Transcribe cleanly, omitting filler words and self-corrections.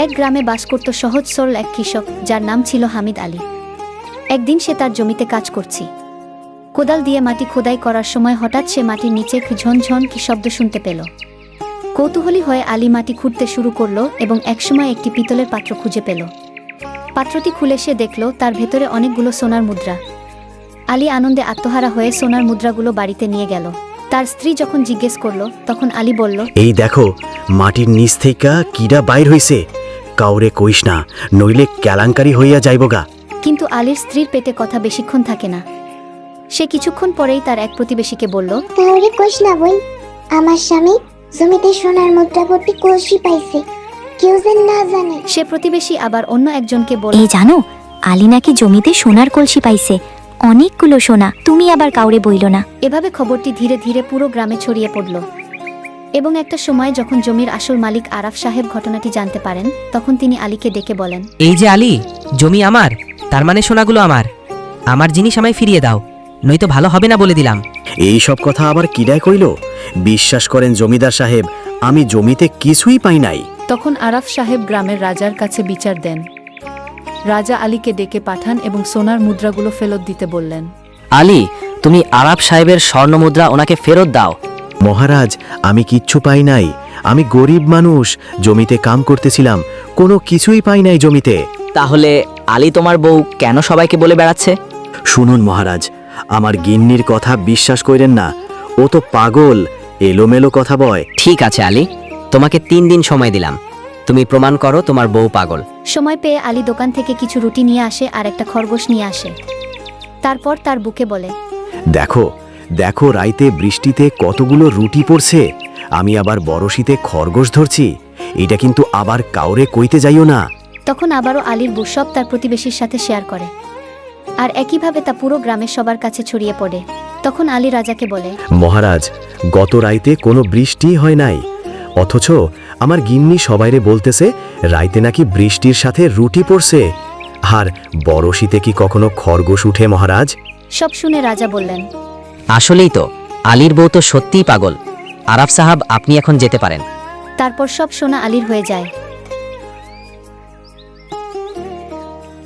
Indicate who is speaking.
Speaker 1: এক গ্রামে বাস করত সহজ সরল এক কৃষক, যার নাম ছিল হামিদ আলী। একদিন সে তার জমিতে কাজ করছে। কোদাল দিয়ে মাটি খোদাই করার সময় হঠাৎ সে মাটির নিচে ঝনঝন কি শব্দ শুনতে পেল। কৌতূহলী হয়ে আলী মাটি খুঁড়তে শুরু করলো এবং একসময় একটি পিতলের পাত্র খুঁজে পেল। পাত্রটি খুলে সে দেখল তার ভেতরে অনেকগুলো সোনার মুদ্রা। আলী আনন্দে আত্মহারা হয়ে সোনার মুদ্রাগুলো বাড়িতে নিয়ে গেল। তার স্ত্রী যখন জিজ্ঞেস করল, তখন আলী বলল,
Speaker 2: এই দেখো, মাটির নিচ থেকে কিডা বাইর হইছে, কাউরে কইস না, নইলে কেলাঙ্কারি হইয়া যাইবগা।
Speaker 1: কিন্তু আলীর স্ত্রীর পেটে কথা বেশিক্ষণ থাকে না। সে কিছুক্ষণ পরেই তার এক প্রতিবেশীকে বলল,
Speaker 3: কাউরে কইস না বোন, আমার স্বামী জমিতে সোনার মুদ্রা ভর্তি কলসি পাইছে, কেউ যেন না জানে।
Speaker 1: সে প্রতিবেশী আবার অন্য একজনকে বলল,
Speaker 4: এই জানো, আলী নাকি জমিতে সোনার কলসি পাইছে, অনেকগুলো সোনা, তুমি আবার কাউরে বইল না।
Speaker 1: এভাবে খবরটি ধীরে ধীরে পুরো গ্রামে ছড়িয়ে পড়ল। এবং একটা সময় যখন জমির আসল মালিক আরাফ সাহেব ঘটনাটি জানতে পারেন, তখন তিনি আলীকে ডেকে বলেন,
Speaker 5: এই যে আলী, জমি আমার, তার মানে সোনাগুলো আমার। আমার জিনিস আমায় ফিরিয়ে দাও, নয়তো ভালো হবে না বলে দিলাম।
Speaker 2: এই সব কথা আবার কিডায় কইল? বিশ্বাস করেন জমিদার সাহেব, আমি জমিতে কিছুই পাই নাই।
Speaker 6: তখন আরাফ সাহেব গ্রামের রাজার কাছে বিচার দেন। রাজা আলীকে ডেকে পাঠান এবং সোনার মুদ্রাগুলো ফেরত দিতে বললেন।
Speaker 7: আলী, তুমি আরাফ সাহেবের স্বর্ণ মুদ্রা ওনাকে ফেরত দাও।
Speaker 2: মহারাজ, আমি কিচ্ছু পাই নাই, আমি গরিব মানুষ, জমিতে কাম করতেছিলাম, কোনো কিছুই পাই নাই জমিতে।
Speaker 7: তাহলে আলী তোমার বউ কেন সবাইকে বলে বেড়াচ্ছে?
Speaker 2: শুনুন মহারাজ, আমার গিন্নির কথা বিশ্বাস করেন না, ও তো পাগল, এলোমেলো কথা বয়।
Speaker 7: ঠিক আছে আলী, তোমাকে 3 দিন সময় দিলাম, তুমি প্রমাণ করো তোমার বউ পাগল।
Speaker 1: সময় পেয়ে আলী দোকান থেকে কিছু রুটি নিয়ে আসে আর একটা খরগোশ নিয়ে আসে। তারপর তার বুকে বলে,
Speaker 2: দেখো দেখো, রাইতে বৃষ্টিতে কতগুলো রুটি পড়ছে, আমি আবার বড়শিতে খরগোশ ধরছি, এটা কিন্তু আবার কাউরে কইতে যাইও না।
Speaker 1: তখন আবারও আলীর বউ সব তার প্রতিবেশীর সাথে শেয়ার করে, আর একইভাবে তা পুরো গ্রামের সবার কাছে ছড়িয়ে পড়ে। তখন আলী রাজাকে বলে,
Speaker 2: মহারাজ, গত রাইতে কোনো বৃষ্টি হয় নাই, অথচ আমার গিন্নি সবাইরে বলতেছে রাইতে নাকি বৃষ্টির সাথে রুটি পড়ছে। আর বড়শিতে কি কখনো খরগোশ উঠে মহারাজ?
Speaker 1: সব শুনে রাজা বললেন,
Speaker 7: আসলেই তো, আলীর বউ তো সত্যিই পাগল। আরাফ সাহাব, আপনি এখন যেতে পারেন।
Speaker 1: তারপর সব সোনা আলীর হয়ে যায়।